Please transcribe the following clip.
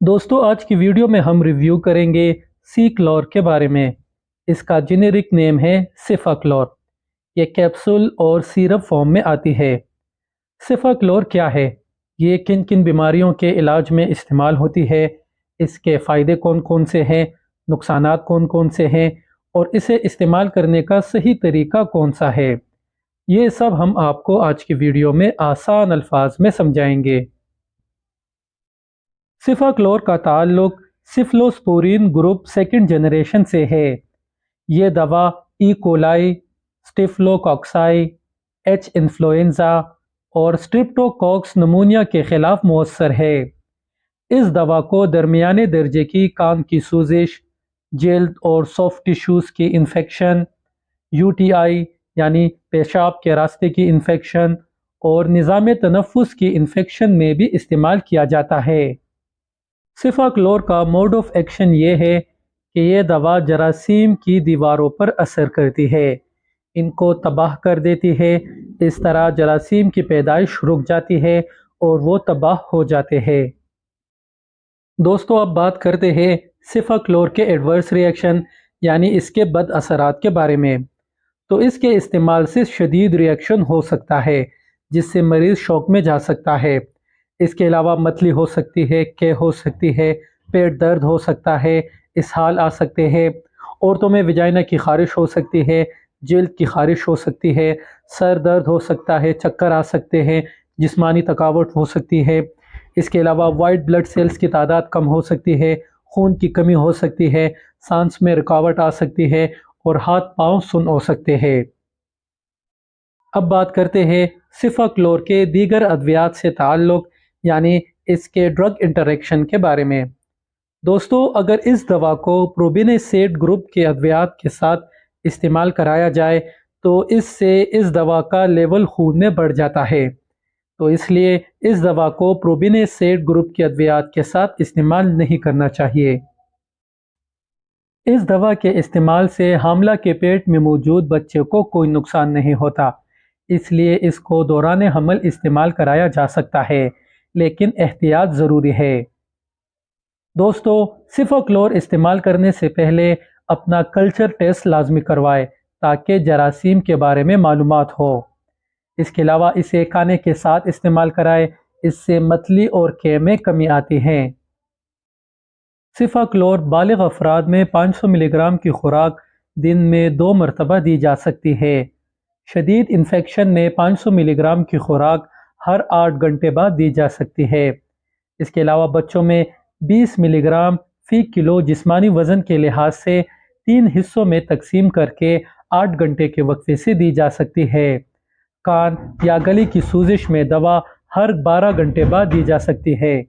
دوستو آج کی ویڈیو میں ہم ریویو کریں گے سیکلور کے بارے میں۔ اس کا جینیرک نیم ہے سیفاکلور۔ یہ کیپسول اور سیرپ فارم میں آتی ہے۔ سیفاکلور کیا ہے؟ یہ کن کن بیماریوں کے علاج میں استعمال ہوتی ہے؟ اس کے فائدے کون کون سے ہیں؟ نقصانات کون کون سے ہیں؟ اور اسے استعمال کرنے کا صحیح طریقہ کون سا ہے؟ یہ سب ہم آپ کو آج کی ویڈیو میں آسان الفاظ میں سمجھائیں گے۔ سیفاکلور کا تعلق سیفلوسپورین گروپ سیکنڈ جنریشن سے ہے۔ یہ دوا ای کولائی، سٹیفلوکاکسائی، ایچ انفلوئنزا اور سٹریپٹوکوکس نمونیا کے خلاف مؤثر ہے۔ اس دوا کو درمیانے درجے کی کان کی سوزش، جلد اور سافٹ ٹیشوز کی انفیکشن، یو ٹی آئی یعنی پیشاب کے راستے کی انفیکشن اور نظام تنفس کی انفیکشن میں بھی استعمال کیا جاتا ہے۔ سیفاکلور کا موڈ آف ایکشن یہ ہے کہ یہ دوا جراثیم کی دیواروں پر اثر کرتی ہے، ان کو تباہ کر دیتی ہے۔ اس طرح جراثیم کی پیدائش رک جاتی ہے اور وہ تباہ ہو جاتے ہیں۔ دوستو اب بات کرتے ہیں سیفاکلور کے ایڈورس ری ایکشن یعنی اس کے بد اثرات کے بارے میں۔ تو اس کے استعمال سے شدید ری ایکشن ہو سکتا ہے جس سے مریض شوک میں جا سکتا ہے۔ اس کے علاوہ متلی ہو سکتی ہے، قے ہو سکتی ہے، پیٹ درد ہو سکتا ہے، اسہال آ سکتے ہیں، عورتوں میں ویجائنا کی خارش ہو سکتی ہے، جلد کی خارش ہو سکتی ہے، سر درد ہو سکتا ہے، چکر آ سکتے ہیں، جسمانی تھکاوٹ ہو سکتی ہے۔ اس کے علاوہ وائٹ بلڈ سیلز کی تعداد کم ہو سکتی ہے، خون کی کمی ہو سکتی ہے، سانس میں رکاوٹ آ سکتی ہے اور ہاتھ پاؤں سن ہو سکتے ہیں۔ اب بات کرتے ہیں سیفاکلور کے دیگر ادویات سے تعلق یعنی اس کے ڈرگ انٹریکشن کے بارے میں۔ دوستو اگر اس دوا کو پروبینیسیٹ گروپ کے ادویات کے ساتھ استعمال کرایا جائے تو اس سے اس دوا کا لیول خون میں بڑھ جاتا ہے، تو اس لیے اس دوا کو پروبینیسیٹ گروپ کے ادویات کے ساتھ استعمال نہیں کرنا چاہیے۔ اس دوا کے استعمال سے حاملہ کے پیٹ میں موجود بچے کو کوئی نقصان نہیں ہوتا، اس لیے اس کو دوران حمل استعمال کرایا جا سکتا ہے، لیکن احتیاط ضروری ہے۔ دوستو سیفاکلور استعمال کرنے سے پہلے اپنا کلچر ٹیسٹ لازمی کروائے تاکہ جراثیم کے بارے میں معلومات ہو۔ اس کے علاوہ اسے کھانے کے ساتھ استعمال کرائے، اس سے متلی اور قے میں کمی آتی ہے۔ سیفاکلور بالغ افراد میں 500 ملی گرام کی خوراک دن میں 2 مرتبہ دی جا سکتی ہے۔ شدید انفیکشن میں 500 ملی گرام کی خوراک ہر 8 گھنٹے بعد دی جا سکتی ہے۔ اس کے علاوہ بچوں میں 20 ملی گرام فی کلو جسمانی وزن کے لحاظ سے 3 حصوں میں تقسیم کر کے 8 گھنٹے کے وقفے سے دی جا سکتی ہے۔ کان یا گلے کی سوزش میں دوا ہر 12 گھنٹے بعد دی جا سکتی ہے۔